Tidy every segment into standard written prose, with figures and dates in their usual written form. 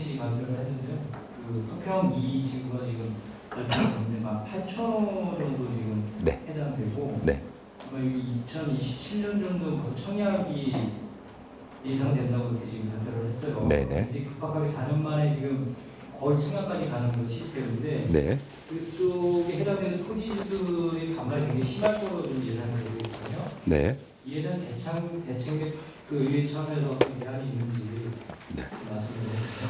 시 발표를 했는데요. 그 토평 2 지구가 지금 발표했는데 8,000호 정도 지금 네. 해당되고 네. 아마 2027년 정도 그 청약이 예상된다고 이렇게 지금 발표를 했어요. 네네. 이제 급박하게 4년 만에 지금 거의 청약까지 가는 그 시스템인데 네. 그쪽에 해당되는 토지주들의 반발이 굉장히 심할 거로 좀 예상이 되고 있거든요. 네. 이에 대한 대책의 그 의회 차원에서 어떤 대안이 있는지 네. 말씀해 주세요.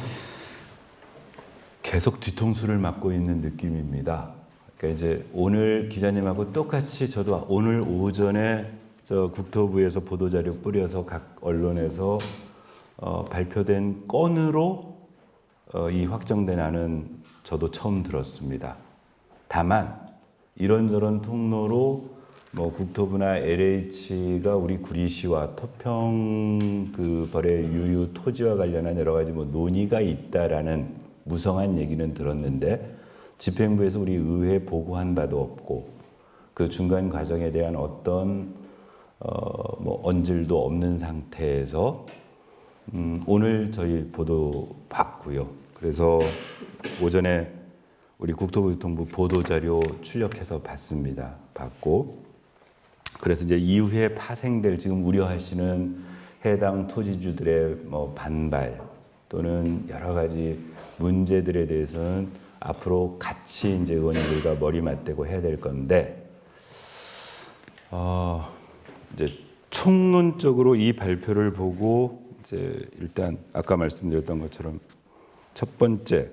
계속 뒤통수를 맞고 있는 느낌입니다. 그러니까 이제 오늘 기자님하고 똑같이 저도 오늘 오전에 저 국토부에서 보도자료 뿌려서 각 언론에서 발표된 건으로 이 확정된 안은 저도 처음 들었습니다. 다만 이런저런 통로로 뭐 국토부나 LH가 우리 구리시와 토평 그 벌의 유유 토지와 관련한 여러 가지 뭐 논의가 있다라는 무성한 얘기는 들었는데 집행부에서 우리 의회에 보고한 바도 없고 그 중간 과정에 대한 어떤 뭐 언질도 없는 상태에서 오늘 저희 보도 봤고요. 그래서 오전에 우리 국토교통부 보도자료 출력해서 봤습니다. 봤고 그래서 이제 이후에 파생될 지금 우려하시는 해당 토지주들의 뭐 반발 또는 여러 가지 문제들에 대해서는 앞으로 같이 이제 의원님들과 머리 맞대고 해야 될 건데 이제 총론적으로 이 발표를 보고 이제 일단 아까 말씀드렸던 것처럼 첫 번째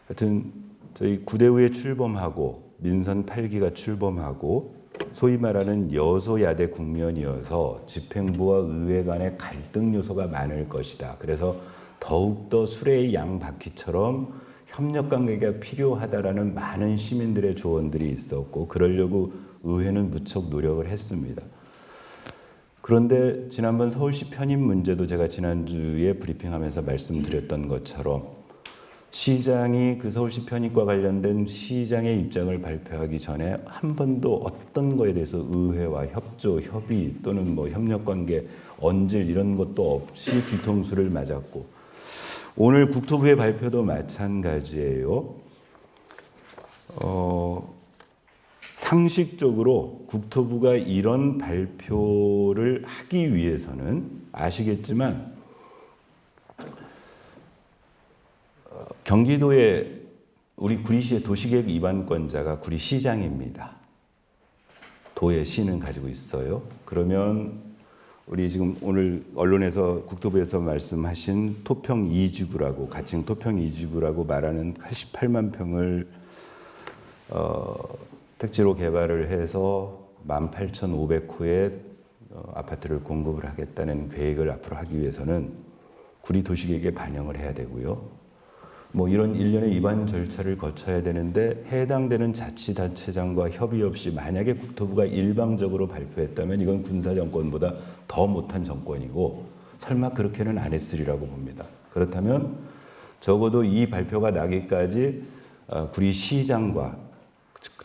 하여튼 저희 구대의회 출범하고 민선 8기가 출범하고 소위 말하는 여소야대 국면이어서 집행부와 의회 간의 갈등 요소가 많을 것이다. 그래서 더욱더 수레의 양바퀴처럼 협력 관계가 필요하다라는 많은 시민들의 조언들이 있었고 그러려고 의회는 무척 노력을 했습니다. 그런데 지난번 서울시 편입 문제도 제가 지난주에 브리핑하면서 말씀드렸던 것처럼 시장이 그 서울시 편입과 관련된 시장의 입장을 발표하기 전에 한 번도 어떤 거에 대해서 의회와 협조, 협의 또는 뭐 협력관계, 언질 이런 것도 없이 뒤통수를 맞았고 오늘 국토부의 발표도 마찬가지예요. 상식적으로 국토부가 이런 발표를 하기 위해서는 아시겠지만 경기도의 우리 구리시의 도시계획 위반권자가 구리시장입니다. 도의 시는 가지고 있어요. 그러면 우리 지금 오늘 언론에서 국토부에서 말씀하신 토평 2지구라고 가칭 토평 2지구라고 말하는 88만 평을 택지로 개발을 해서 18,500호의 아파트를 공급을 하겠다는 계획을 앞으로 하기 위해서는 구리 도시계획에 반영을 해야 되고요. 뭐 이런 일련의 위반 절차를 거쳐야 되는데 해당되는 자치단체장과 협의 없이 만약에 국토부가 일방적으로 발표했다면 이건 군사정권보다 더 못한 정권이고 설마 그렇게는 안 했으리라고 봅니다. 그렇다면 적어도 이 발표가 나기까지 구리시장과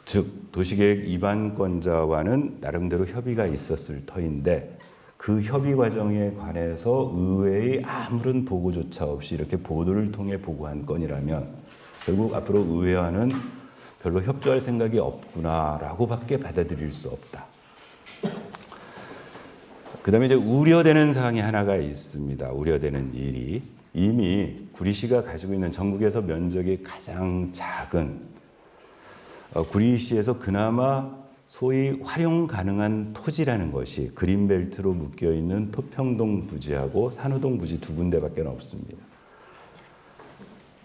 즉 도시계획 위반권자와는 나름대로 협의가 있었을 터인데 그 협의 과정에 관해서 의회의 아무런 보고조차 없이 이렇게 보도를 통해 보고한 건이라면 결국 앞으로 의회와는 별로 협조할 생각이 없구나라고 밖에 받아들일 수 없다. 그 다음에 이제 우려되는 사항이 하나가 있습니다. 우려되는 일이 이미 구리시가 가지고 있는 전국에서 면적이 가장 작은 구리시에서 그나마 소위 활용 가능한 토지라는 것이 그린벨트로 묶여있는 토평동 부지하고 산호동 부지 두 군데밖에 없습니다.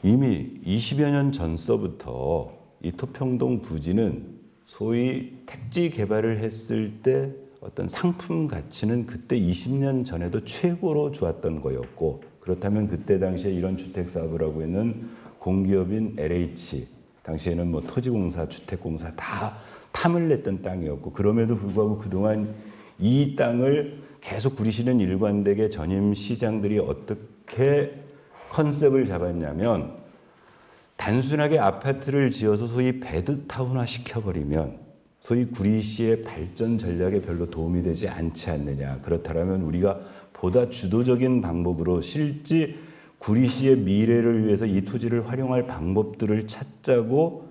이미 20여 년 전서부터 이 토평동 부지는 소위 택지 개발을 했을 때 어떤 상품 가치는 그때 20년 전에도 최고로 좋았던 거였고 그렇다면 그때 당시에 이런 주택 사업을 하고 있는 공기업인 LH 당시에는 뭐 토지공사, 주택공사 다 탐을 냈던 땅이었고 그럼에도 불구하고 그동안 이 땅을 계속 구리시는 일관되게 전임 시장들이 어떻게 컨셉을 잡았냐면 단순하게 아파트를 지어서 소위 베드타운화 시켜버리면 소위 구리시의 발전 전략에 별로 도움이 되지 않지 않느냐. 그렇다면 우리가 보다 주도적인 방법으로 실제 구리시의 미래를 위해서 이 토지를 활용할 방법들을 찾자고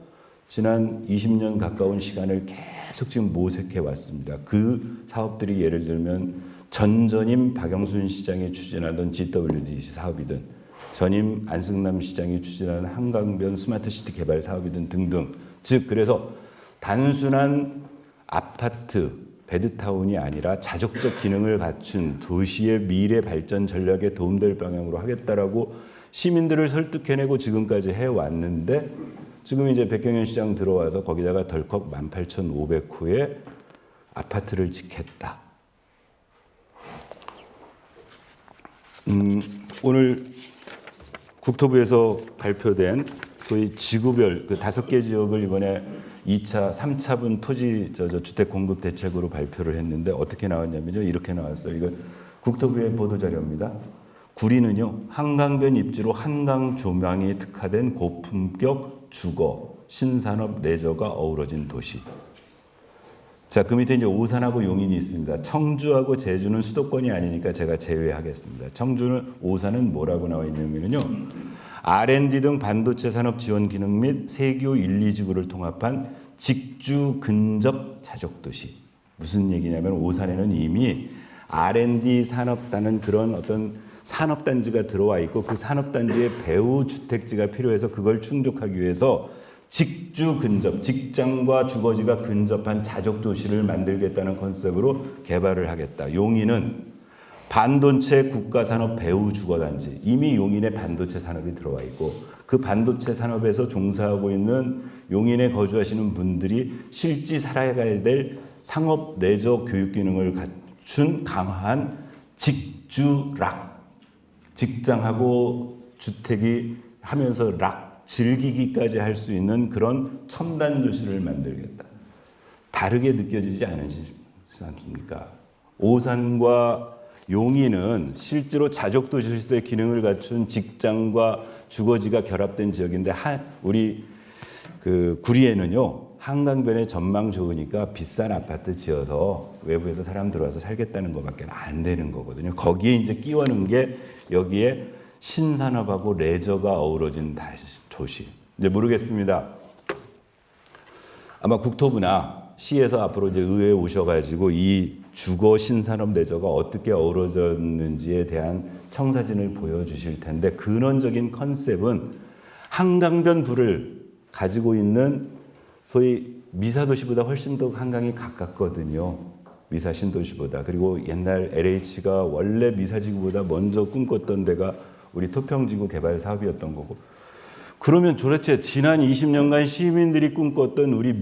지난 20년 가까운 시간을 계속 지금 모색해 왔습니다. 그 사업들이 예를 들면 전임 박영순 시장이 추진하던 GWDC 사업이든 전임 안승남 시장이 추진하는 한강변 스마트시티 개발 사업이든 등등. 즉 그래서 단순한 아파트 베드타운이 아니라 자족적 기능을 갖춘 도시의 미래 발전 전략에 도움될 방향으로 하겠다라고 시민들을 설득해내고 지금까지 해왔는데 지금 이제 백경현 시장 들어와서 거기다가 덜컥 18,500호의 아파트를 짓겠다. 오늘 국토부에서 발표된 소위 지구별 그 5개 지역을 이번에 2차, 3차분 토지 주택 공급 대책으로 발표를 했는데 어떻게 나왔냐면요. 이렇게 나왔어요. 이거 국토부의 보도자료입니다. 구리는요. 한강변 입지로 한강 조망이 특화된 고품격 주거, 신산업, 레저가 어우러진 도시. 자, 그 밑에 이제 오산하고 용인이 있습니다. 청주하고 제주는 수도권이 아니니까 제가 제외하겠습니다. 청주는 오산은 뭐라고 나와 있냐면요. R&D 등 반도체 산업 지원 기능 및 세교 1, 2지구를 통합한 직주 근접 자족도시. 무슨 얘기냐면 오산에는 이미 R&D 산업단은 그런 어떤 산업단지가 들어와 있고 그 산업단지에 배후 주택지가 필요해서 그걸 충족하기 위해서 직주 근접, 직장과 주거지가 근접한 자족도시를 만들겠다는 컨셉으로 개발을 하겠다. 용인은 반도체 국가산업 배후 주거단지. 이미 용인에 반도체 산업이 들어와 있고 그 반도체 산업에서 종사하고 있는 용인에 거주하시는 분들이 실제 살아가야 될 상업 레저 교육 기능을 갖춘 강화한 직주락. 직장하고 주택이 하면서 락, 즐기기까지 할 수 있는 그런 첨단 도시를 만들겠다. 다르게 느껴지지 않습니까? 오산과 용인은 실제로 자족도시로서의 기능을 갖춘 직장과 주거지가 결합된 지역인데 우리 그 구리에는요. 한강변에 전망 좋으니까 비싼 아파트 지어서 외부에서 사람 들어와서 살겠다는 것밖에 안 되는 거거든요. 거기에 이제 끼워넣은 게 여기에 신산업하고 레저가 어우러진 도시. 이제 모르겠습니다. 아마 국토부나 시에서 앞으로 이제 의회에 오셔가지고 이 주거 신산업 레저가 어떻게 어우러졌는지에 대한 청사진을 보여주실 텐데 근원적인 컨셉은 한강변 부를 가지고 있는 소위 미사도시보다 훨씬 더 한강이 가깝거든요. 미사 신도시보다. 그리고 옛날 LH가 원래 미사지구보다 먼저 꿈꿨던 데가 우리 토평지구 개발 사업이었던 거고. 그러면 도대체 지난 20년간 시민들이 꿈꿨던 우리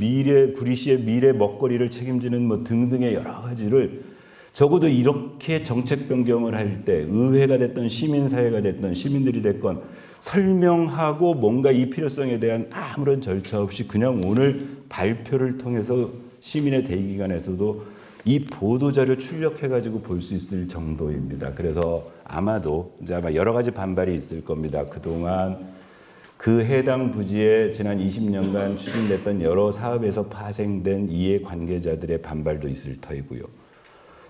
구리시의 미래 먹거리를 책임지는 뭐 등등의 여러 가지를 적어도 이렇게 정책 변경을 할 때 의회가 됐던 시민사회가 됐던 시민들이 됐건 설명하고 뭔가 이 필요성에 대한 아무런 절차 없이 그냥 오늘 발표를 통해서 시민의 대의기관에서도 이 보도자료 출력해가지고 볼 수 있을 정도입니다. 그래서 아마도 이제 아마 여러 가지 반발이 있을 겁니다. 그동안 그 해당 부지에 지난 20년간 추진됐던 여러 사업에서 파생된 이해 관계자들의 반발도 있을 터이고요.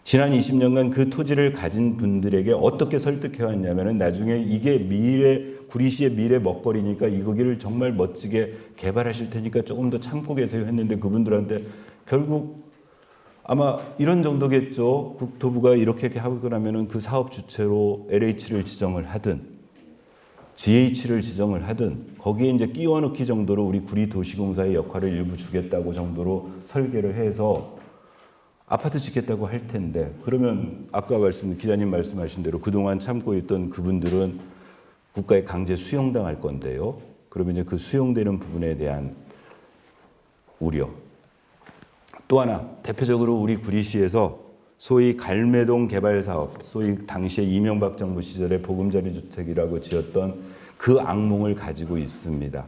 지난 20년간 그 토지를 가진 분들에게 어떻게 설득해 왔냐면은 나중에 이게 구리시의 미래 먹거리니까 이 거기를 정말 멋지게 개발하실 테니까 조금 더 참고 계세요 했는데 그분들한테 결국 아마 이런 정도겠죠. 국토부가 이렇게 하고 나면은 그 사업 주체로 LH를 지정을 하든 GH를 지정을 하든 거기에 이제 끼워 넣기 정도로 우리 구리도시공사의 역할을 일부 주겠다고 정도로 설계를 해서 아파트 짓겠다고 할 텐데 그러면 아까 기자님 말씀하신 대로 그동안 참고 있던 그분들은 국가에 강제 수용당할 건데요. 그러면 이제 그 수용되는 부분에 대한 우려. 또 하나 대표적으로 우리 구리시에서 소위 갈매동 개발 사업, 소위 당시에 이명박 정부 시절에 보금자리 주택이라고 지었던 그 악몽을 가지고 있습니다.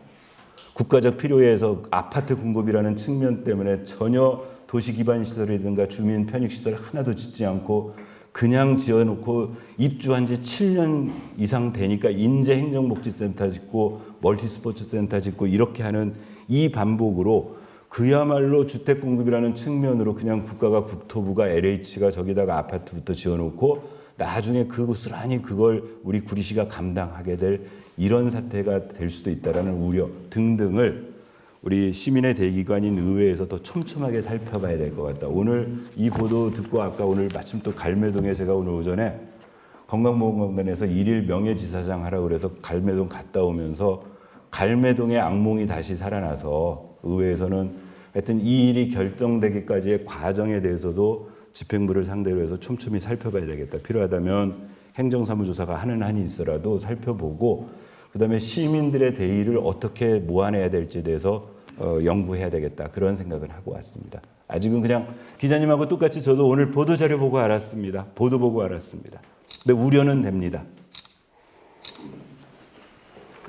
국가적 필요에서 아파트 공급이라는 측면 때문에 전혀 도시 기반 시설이든가 주민 편익 시설 하나도 짓지 않고 그냥 지어놓고 입주한 지 7년 이상 되니까 인재행정복지센터 짓고 멀티스포츠센터 짓고 이렇게 하는 이 반복으로 그야말로 주택 공급이라는 측면으로 그냥 국가가 국토부가 LH가 저기다가 아파트부터 지어놓고 나중에 고스란히 그걸 우리 구리시가 감당하게 될 이런 사태가 될 수도 있다라는 우려 등등을 우리 시민의 대기관인 의회에서 더 촘촘하게 살펴봐야 될 것 같다. 오늘 이 보도 듣고 아까 오늘 마침 또 갈매동에 제가 오늘 오전에 건강보험공단에서 일일 명예지사장 하라고 그래서 갈매동 갔다 오면서 갈매동의 악몽이 다시 살아나서 의회에서는 하여튼 이 일이 결정되기까지의 과정에 대해서도 집행부를 상대로 해서 촘촘히 살펴봐야 되겠다. 필요하다면 행정사무조사가 하는 한이 있어라도 살펴보고 그다음에 시민들의 대의를 어떻게 모아내야 될지에 대해서 연구해야 되겠다. 그런 생각을 하고 왔습니다. 아직은 그냥 기자님하고 똑같이 저도 오늘 보도자료 보고 알았습니다. 보도 보고 알았습니다. 근데 우려는 됩니다.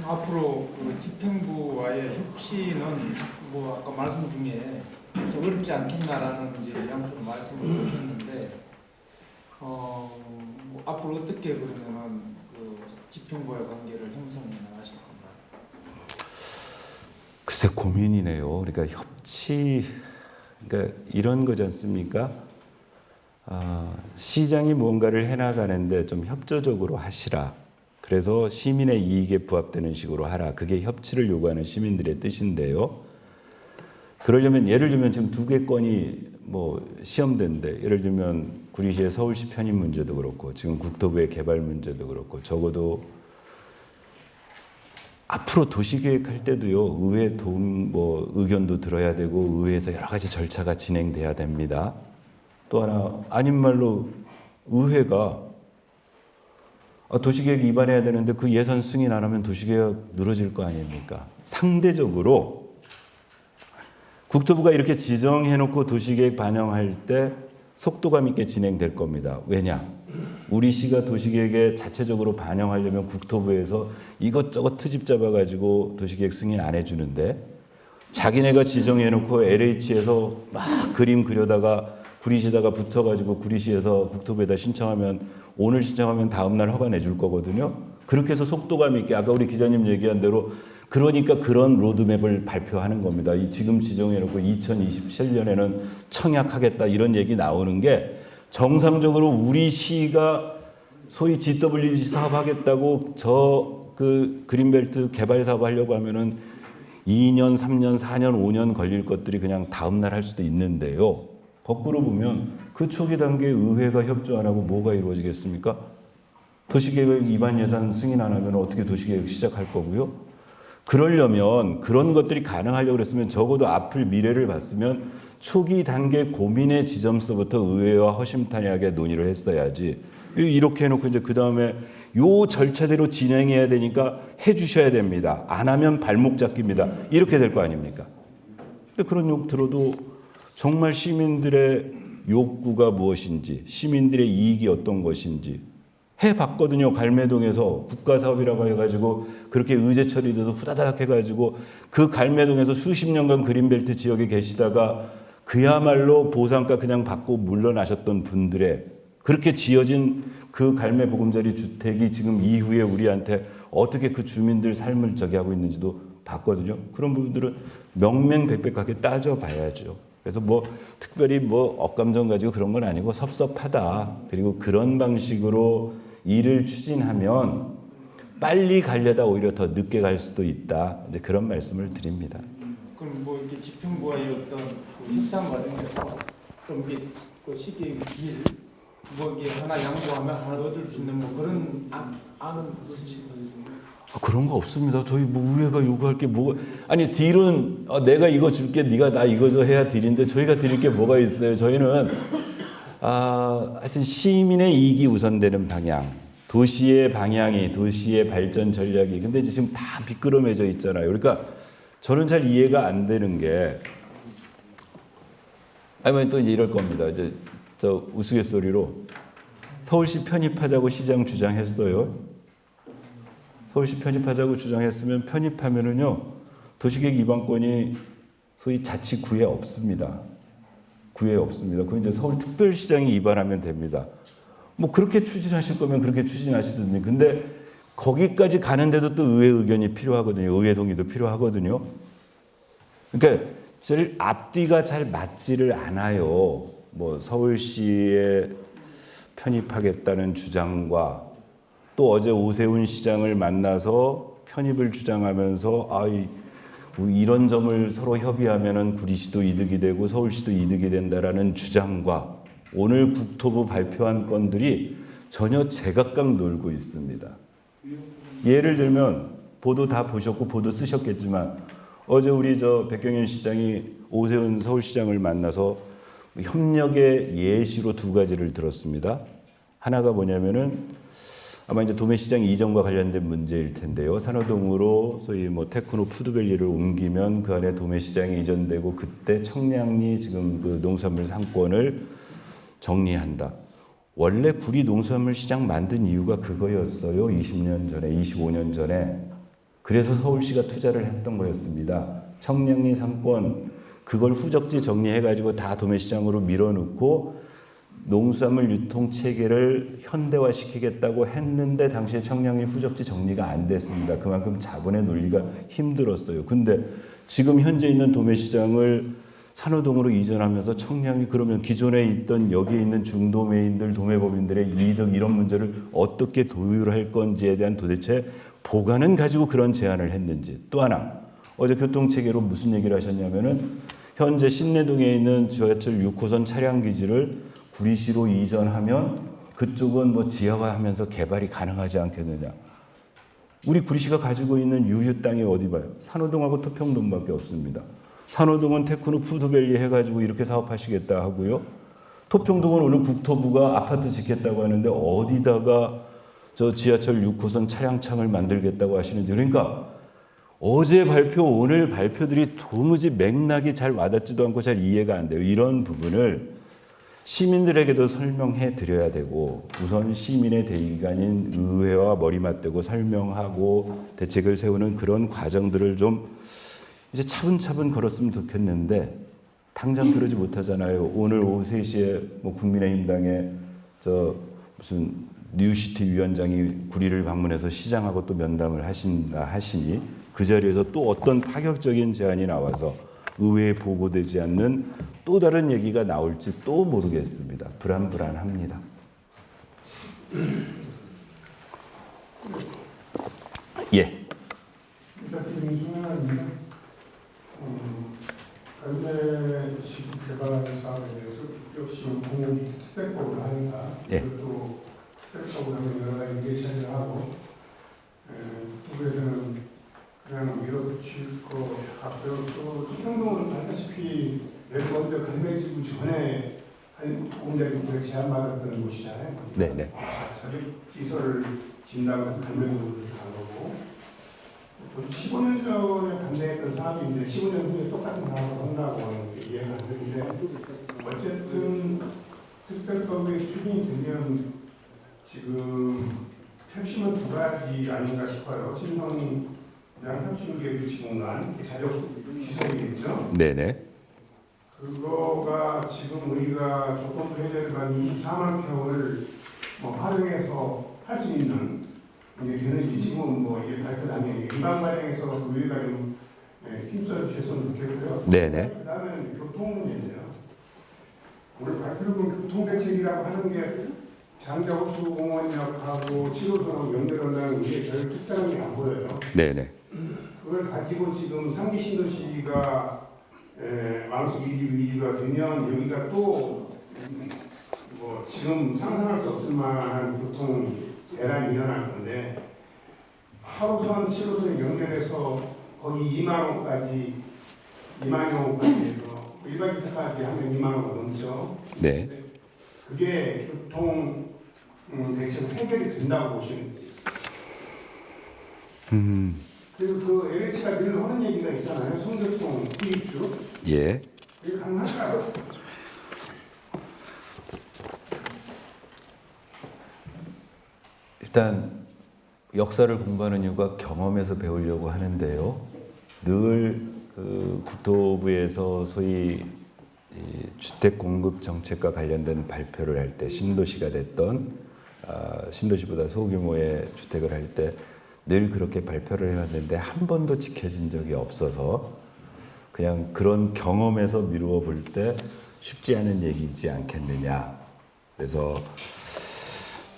앞으로 그 집행부와의 협치는 뭐 아까 말씀 중에 좀 어렵지 않겠나라는 이제 양쪽으로 말씀을 주셨는데 뭐 앞으로 어떻게 그러면은 그 집행부와의 관계를 형성해 나가실 건가요? 글쎄 고민이네요. 그러니까 협치, 그러니까 이런 거지 않습니까? 시장이 무언가를 해나가는데 좀 협조적으로 하시라. 그래서 시민의 이익에 부합되는 식으로 하라. 그게 협치를 요구하는 시민들의 뜻인데요. 그러려면 예를 들면 지금 2개 건이 뭐 시험된데 예를 들면 구리시의 서울시 편입 문제도 그렇고 지금 국토부의 개발 문제도 그렇고 적어도 앞으로 도시계획할 때도요 의회 뭐 의견도 들어야 되고 의회에서 여러 가지 절차가 진행돼야 됩니다. 또 하나 아닌 말로 의회가 도시계획 위반해야 되는데 그 예산 승인 안 하면 도시계획 늘어질 거 아닙니까? 상대적으로 국토부가 이렇게 지정해놓고 도시계획 반영할 때 속도감 있게 진행될 겁니다. 왜냐? 우리 시가 도시계획에 자체적으로 반영하려면 국토부에서 이것저것 트집 잡아가지고 도시계획 승인 안 해주는데 자기네가 지정해놓고 LH에서 막 그림 그려다가 구리시다가 붙어가지고 구리시에서 국토부에다 신청하면 오늘 신청하면 다음날 허가 내줄 거거든요. 그렇게 해서 속도감 있게 아까 우리 기자님 얘기한 대로 그러니까 그런 로드맵을 발표하는 겁니다. 이 지금 지정해놓고 2027년에는 청약하겠다 이런 얘기 나오는 게 정상적으로 우리 시가 소위 GWG 사업하겠다고 그 그린벨트 개발 사업 하려고 하면은 2년, 3년, 4년, 5년 걸릴 것들이 그냥 다음날 할 수도 있는데요. 거꾸로 보면 그 초기 단계에 의회가 협조 안 하고 뭐가 이루어지겠습니까? 도시계획 위반 예산 승인 안 하면 어떻게 도시계획 시작할 거고요? 그러려면 그런 것들이 가능하려고 그랬으면 적어도 앞을 미래를 봤으면 초기 단계 고민의 지점서부터 의회와 허심탄회하게 논의를 했어야지. 이렇게 해놓고 이제 그 다음에 요 절차대로 진행해야 되니까 해주셔야 됩니다. 안 하면 발목 잡기입니다. 이렇게 될 거 아닙니까? 근데 그런 욕 들어도 정말 시민들의 욕구가 무엇인지, 시민들의 이익이 어떤 것인지 해봤거든요. 갈매동에서 국가사업이라고 해가지고 그렇게 의제 처리돼서 후다닥 해가지고 그 갈매동에서 수십 년간 그린벨트 지역에 계시다가 그야말로 보상가 그냥 받고 물러나셨던 분들의 그렇게 지어진 그 갈매보금자리 주택이 지금 이후에 우리한테 어떻게 그 주민들 삶을 저기 하고 있는지도 봤거든요. 그런 부분들은 명명백백하게 따져봐야죠. 그래서 뭐 특별히 뭐 억감정 가지고 그런 건 아니고 섭섭하다. 그리고 그런 방식으로 일을 추진하면 빨리 가려다 오히려 더 늦게 갈 수도 있다. 이제 그런 말씀을 드립니다. 그럼 뭐 이렇게 집행부와의 어떤 그 협상 과정에서 좀 이게 그 시기의 길, 뭐 이게 하나 양보하면 하나 얻을 수 있는 뭐 그런 안은 있으신 거죠? 그런 거 없습니다. 저희 뭐 의회가 요구할 게 뭐 아니 딜은 내가 이거 줄게 네가 나 이거 저 해야 딜인데 저희가 드릴 게 뭐가 있어요. 저희는 하여튼 시민의 이익이 우선되는 방향, 도시의 방향이 도시의 발전 전략이 근데 지금 다 미끄러매져 있잖아요. 그러니까 저는 잘 이해가 안 되는 게 아니면 또 이제 이럴 겁니다. 이제 저 우스갯소리로 서울시 편입하자고 시장 주장했어요. 서울시 편입하자고 주장했으면 편입하면은요 도시계획 위반권이 소위 자치구에 없습니다. 구에 없습니다. 그건 이제 서울특별시장이 위반하면 됩니다. 뭐 그렇게 추진하실 거면 그렇게 추진하시든지. 근데 거기까지 가는데도 또 의회 의견이 필요하거든요. 의회 동의도 필요하거든요. 그러니까 앞뒤가 잘 맞지를 않아요. 뭐 서울시의 편입하겠다는 주장과 또 어제 오세훈 시장을 만나서 편입을 주장하면서 이런 점을 서로 협의하면은 구리시도 이득이 되고 서울시도 이득이 된다라는 주장과 오늘 국토부 발표한 건들이 전혀 제각각 놀고 있습니다. 예를 들면 보도 다 보셨고 보도 쓰셨겠지만 어제 우리 백경현 시장이 오세훈 서울시장을 만나서 협력의 예시로 두 가지를 들었습니다. 하나가 뭐냐면은 아마 이제 도매시장 이전과 관련된 문제일 텐데요. 산호동으로 소위 테크노 푸드밸리를 옮기면 그 안에 도매시장이 이전되고 그때 청량리 지금 그 농수산물 상권을 정리한다. 원래 구리 농수산물 시장 만든 이유가 그거였어요. 20년 전에, 25년 전에. 그래서 서울시가 투자를 했던 거였습니다. 청량리 상권 그걸 후적지 정리해가지고 다 도매시장으로 밀어넣고 농수산물 유통 체계를 현대화시키겠다고 했는데 당시에 청량리 후적지 정리가 안 됐습니다. 그만큼 자본의 논리가 힘들었어요. 근데 지금 현재 있는 도매시장을 산호동으로 이전하면서 청량리 그러면 기존에 있던 여기에 있는 중도매인들, 도매법인들의 이득 이런 문제를 어떻게 도율할 건지에 대한 도대체 보관은 가지고 그런 제안을 했는지. 또 하나 어제 교통체계로 무슨 얘기를 하셨냐면은 현재 신내동에 있는 지하철 6호선 차량기지를 구리시로 이전하면 그쪽은 지하화하면서 개발이 가능하지 않겠느냐. 우리 구리시가 가지고 있는 유휴 땅이 어디 봐요? 산호동하고 토평동밖에 없습니다. 산호동은 테크노 푸드밸리 해가지고 이렇게 사업하시겠다 하고요. 토평동은 오늘 국토부가 아파트 짓겠다고 하는데 어디다가 지하철 6호선 차량창을 만들겠다고 하시는지. 그러니까 어제 발표, 오늘 발표들이 도무지 맥락이 잘 와닿지도 않고 잘 이해가 안 돼요. 이런 부분을 시민들에게도 설명해 드려야 되고 우선 시민의 대의기관인 의회와 머리맞대고 설명하고 대책을 세우는 그런 과정들을 좀 이제 차분차분 걸었으면 좋겠는데 당장 그러지 못하잖아요. 오늘 오후 3시에 국민의힘당의 무슨 뉴시티 위원장이 구리를 방문해서 시장하고 또 면담을 하시니 그 자리에서 또 어떤 파격적인 제안이 나와서 의회에 보고되지 않는 또 다른 얘기가 나올지 또 모르겠습니다. 불안합니다. 예. 관내식 개발 사업에 대해서 역시 공공기 특별법을 하니까 그것도 특별법을 하면 여러 가지 예산을 하고 국토부에서는 그냥 밀어붙일 것 같고요. 또 토평동은 알다시피 먼저 갈매지구 전에 한 공자리국에 제안받았던 곳이잖아요. 네네. 자립 시설을 진다고 갈매지구를 간 거고 15년 전에 반대했던 사업인데 15년 후에 똑같은 사업을 한다고 하는 게 이해가 안 되는데 어쨌든 특별법이 추진이 되면 지금 핵심은 두 가지 아닌가 싶어요. 신성 혁신계획 지공간 자력 시설이겠죠. 네네. 그거가 지금 우리가 조건부 해제를 받은 24만 평을 활용해서 할 수 있는 이게 되는지 지금은 이게 발표나면 일반 발행에서 그 의회가 좀 힘써 주셨으면 좋겠고요. 네네. 그다음에 교통 문제인데요. 오늘 발표된 교통대책이라고 하는 게 장자호수공원역하고 7호선하고 연결한다는 게 별 특별한 게 안 보여요. 네네. 그걸 가지고 지금 3기 신도시가 마음속 위기가 되면 여기가 또 지금 상상할 수 없을 만한 교통 대란이 일어날 건데 8호선, 7호선에 연결해서 거기 2만 호까지 해서 일반기차까지 하면 2만 호가 넘죠. 네. 그게 교통 대책 해결이 된다고 보시는지. 그리고 그 LH가 늘 하는 얘기가 있잖아요. 성교통 투입주. 예. 그게 가능할까요? 일단 역사를 공부하는 이유가 경험에서 배우려고 하는데요. 늘 그 국토부에서 소위 주택 공급 정책과 관련된 발표를 할 때 신도시가 됐던 신도시보다 소규모의 주택을 할 때 늘 그렇게 발표를 해왔는데 한 번도 지켜진 적이 없어서 그냥 그런 경험에서 미루어 볼 때 쉽지 않은 얘기이지 않겠느냐. 그래서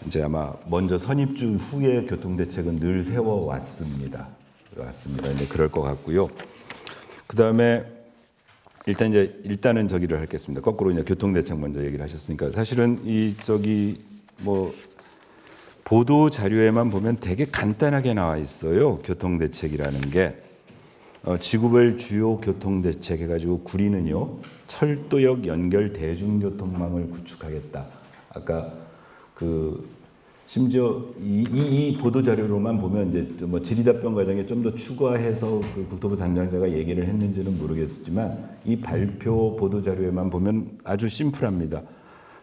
이제 아마 먼저 선입주 후에 교통대책은 늘 세워왔습니다. 이제 그럴 것 같고요. 그 다음에 일단은 저기를 하겠습니다. 거꾸로 이제 교통대책 먼저 얘기를 하셨으니까 사실은 보도 자료에만 보면 되게 간단하게 나와 있어요. 교통대책이라는 게. 지구별 주요 교통대책 해가지고 구리는요, 철도역 연결 대중교통망을 구축하겠다. 아까 심지어 이 보도 자료로만 보면 이제 뭐 질의답변 과정에 좀 더 추가해서 국토부 담당자가 얘기를 했는지는 모르겠지만 이 발표 보도 자료에만 보면 아주 심플합니다.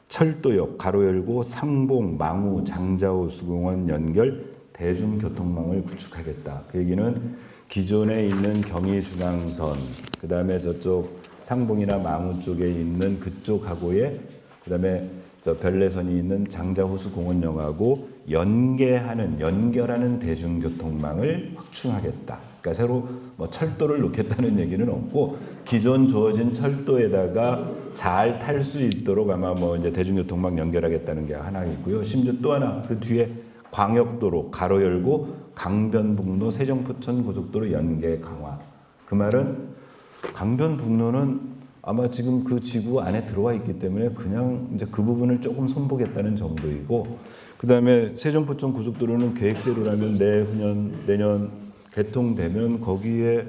철도역 가로 열고 상봉, 망우, 장자호, 수공원 연결 대중교통망을 구축하겠다. 그 얘기는 기존에 있는 경의중앙선, 그 다음에 저쪽 상봉이나 망우 쪽에 있는 그쪽하고의 그 다음에 저 별내선이 있는 장자호수공원역하고 연결하는 대중교통망을 확충하겠다. 그러니까 새로 뭐 철도를 놓겠다는 얘기는 없고 기존 주어진 철도에다가 잘 탈 수 있도록 아마 뭐 이제 대중교통망 연결하겠다는 게 하나 있고요. 심지어 또 하나 그 뒤에 광역도로 가로 열고 강변북로 세종포천 고속도로 연계 강화. 그 말은 강변북로는 아마 지금 그 지구 안에 들어와 있기 때문에 그냥 이제 그 부분을 조금 손보겠다는 정도이고, 그 다음에 세종포천 고속도로는 계획대로라면 내년 개통되면 거기에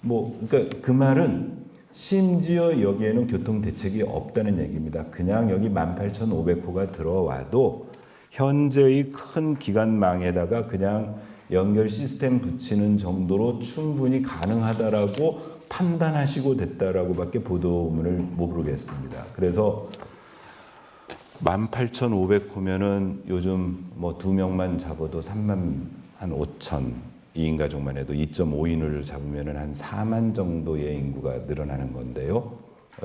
그러니까 그 말은 심지어 여기에는 교통 대책이 없다는 얘기입니다. 그냥 여기 18,500호가 들어와도 현재의 큰 기관망에다가 그냥 연결 시스템 붙이는 정도로 충분히 가능하다라고 판단하시고 됐다라고밖에 보도문을 모르겠습니다. 그래서 18,500호면은 요즘 뭐 2명만 잡아도 35,000 2인 가족만 해도 2.5인을 잡으면은 한 4만 정도의 인구가 늘어나는 건데요.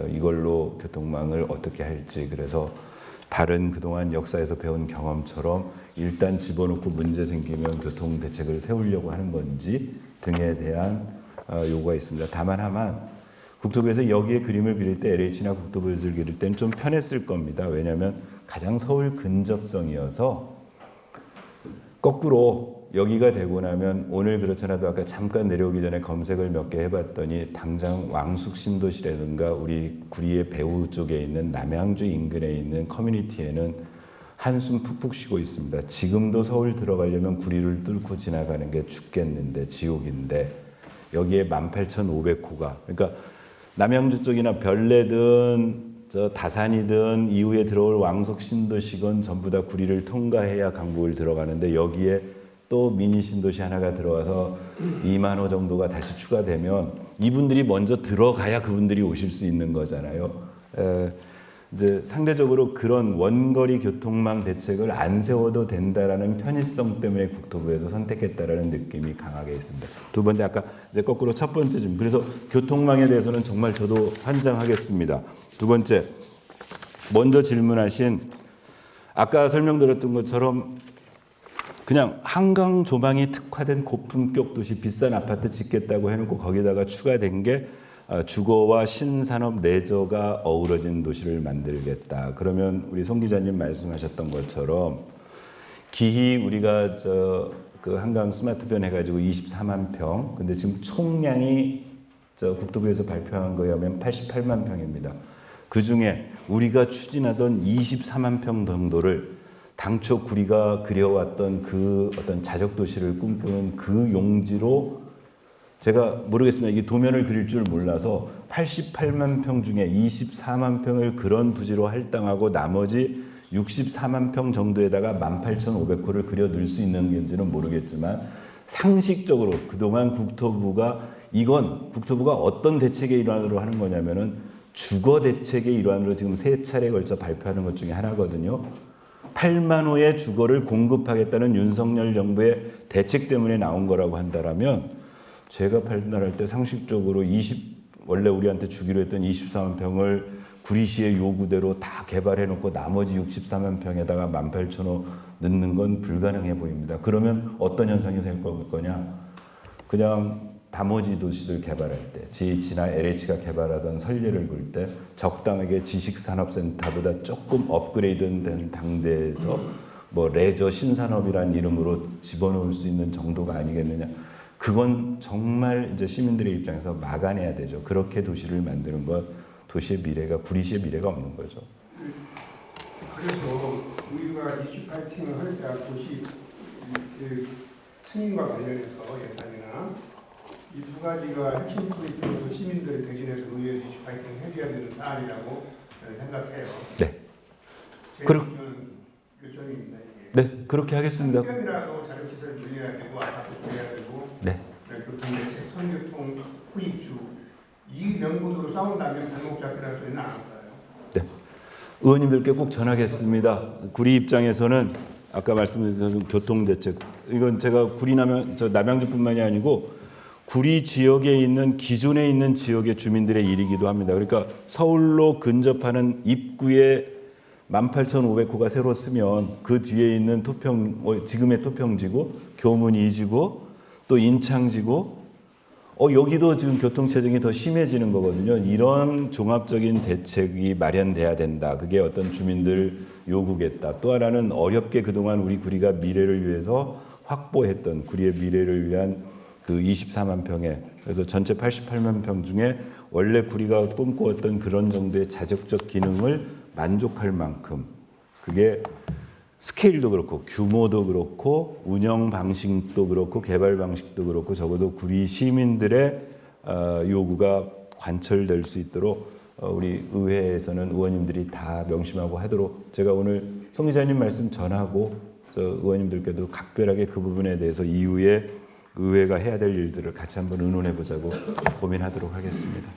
이걸로 교통망을 어떻게 할지, 그래서 다른 그동안 역사에서 배운 경험처럼 일단 집어넣고 문제 생기면 교통 대책을 세우려고 하는 건지 등에 대한 요구가 있습니다. 다만 국토부에서 여기에 그림을 그릴 때 LH나 국토부에서 그릴 때는 좀 편했을 겁니다. 왜냐하면 가장 서울 근접성이어서 거꾸로 여기가 되고 나면 오늘 그렇잖아도 아까 잠깐 내려오기 전에 검색을 몇 개 해봤더니 당장 왕숙 신도시라든가 우리 구리의 배우 쪽에 있는 남양주 인근에 있는 커뮤니티에는 한숨 푹푹 쉬고 있습니다. 지금도 서울 들어가려면 구리를 뚫고 지나가는 게 죽겠는데 지옥인데 여기에 18,500호가 그러니까 남양주 쪽이나 별내든 저 다산이든 이후에 들어올 왕숙 신도시건 전부 다 구리를 통과해야 강북을 들어가는데 여기에 또 미니 신도시 하나가 들어와서 2만 호 정도가 다시 추가되면 이분들이 먼저 들어가야 그분들이 오실 수 있는 거잖아요. 이제 상대적으로 그런 원거리 교통망 대책을 안 세워도 된다라는 편의성 때문에 국토부에서 선택했다라는 느낌이 강하게 있습니다. 두 번째 아까 이제 거꾸로 첫 번째 좀 그래서 교통망에 대해서는 정말 저도 환장하겠습니다. 두 번째 먼저 질문하신 아까 설명드렸던 것처럼 그냥 한강 조망이 특화된 고품격 도시 비싼 아파트 짓겠다고 해놓고 거기다가 추가된 게 주거와 신산업 레저가 어우러진 도시를 만들겠다. 그러면 우리 송 기자님 말씀하셨던 것처럼 기히 우리가 그 한강 스마트변 해가지고 24만 평. 근데 지금 총량이 국토부에서 발표한 거에 하면 88만 평입니다. 그 중에 우리가 추진하던 24만 평 정도를 당초 구리가 그려왔던 그 어떤 자적도시를 꿈꾸는 그 용지로 제가 모르겠습니다. 이게 도면을 그릴 줄 몰라서 88만 평 중에 24만 평을 그런 부지로 할당하고 나머지 64만 평 정도에다가 18,500호를 그려 넣을 수 있는 건지는 모르겠지만 상식적으로 그동안 국토부가 어떤 대책의 일환으로 하는 거냐면은 주거 대책의 일환으로 지금 3차례에 걸쳐 발표하는 것 중에 하나거든요. 8만 호의 주거를 공급하겠다는 윤석열 정부의 대책 때문에 나온 거라고 한다면 제가 판단할 때 상식적으로 원래 우리한테 주기로 했던 24만 평을 구리시의 요구대로 다 개발해놓고 나머지 64만 평에다가 18,000호 넣는 건 불가능해 보입니다. 그러면 어떤 현상이 생길 거냐? 그냥 나머지 도시들 개발할 때 GH나 LH가 개발하던 설례를 볼 때 적당하게 지식산업센터보다 조금 업그레이드된 당대에서 뭐 레저 신산업이라는 이름으로 집어넣을 수 있는 정도가 아니겠느냐. 그건 정말 이제 시민들의 입장에서 막아내야 되죠. 그렇게 도시를 만드는 건 도시의 미래가, 구리시의 미래가 없는 거죠. 그래서 우리가 이슈 파이팅을 할 때 도시 그 승인과 관련해서 예산이나 이 두 가지가 핵심 포인트로 시민들이 대신해서 의회에서 이슈 파이팅 해줘야 되는 사안이라고 저는 생각해요. 네. 제 요청입니다. 이게. 네, 그렇게 하겠습니다. 환경이라도 자력시설 줄여야 되고 아파트 줄여야 되고 네. 교통대책, 선교통, 후입주 이 명분으로 싸운다면 발목 잡히라는 소리는 안 할까요? 네. 의원님들께 꼭 전하겠습니다. 구리 입장에서는 아까 말씀드린 교통대책, 이건 제가 구리 남양주뿐만이 아니고 구리 지역에 있는 기존에 있는 지역의 주민들의 일이기도 합니다. 그러니까 서울로 근접하는 입구에 18,500호가 새로 쓰면 그 뒤에 있는 지금의 토평지구, 교문 2지구, 또 인창지구, 여기도 지금 교통체증이 더 심해지는 거거든요. 이런 종합적인 대책이 마련돼야 된다. 그게 어떤 주민들 요구겠다. 또 하나는 어렵게 그동안 우리 구리가 미래를 위해서 확보했던 구리의 미래를 위한 그 24만 평에, 그래서 전체 88만 평 중에 원래 구리가 꿈꾸었던 그런 정도의 자적적 기능을 만족할 만큼, 그게 스케일도 그렇고 규모도 그렇고 운영 방식도 그렇고 개발 방식도 그렇고 적어도 구리 시민들의 요구가 관철될 수 있도록 우리 의회에서는 의원님들이 다 명심하고 하도록 제가 오늘 송 기자님 말씀 전하고 의원님들께도 각별하게 그 부분에 대해서 이후에 의회가 해야 될 일들을 같이 한번 의논해 보자고 고민하도록 하겠습니다.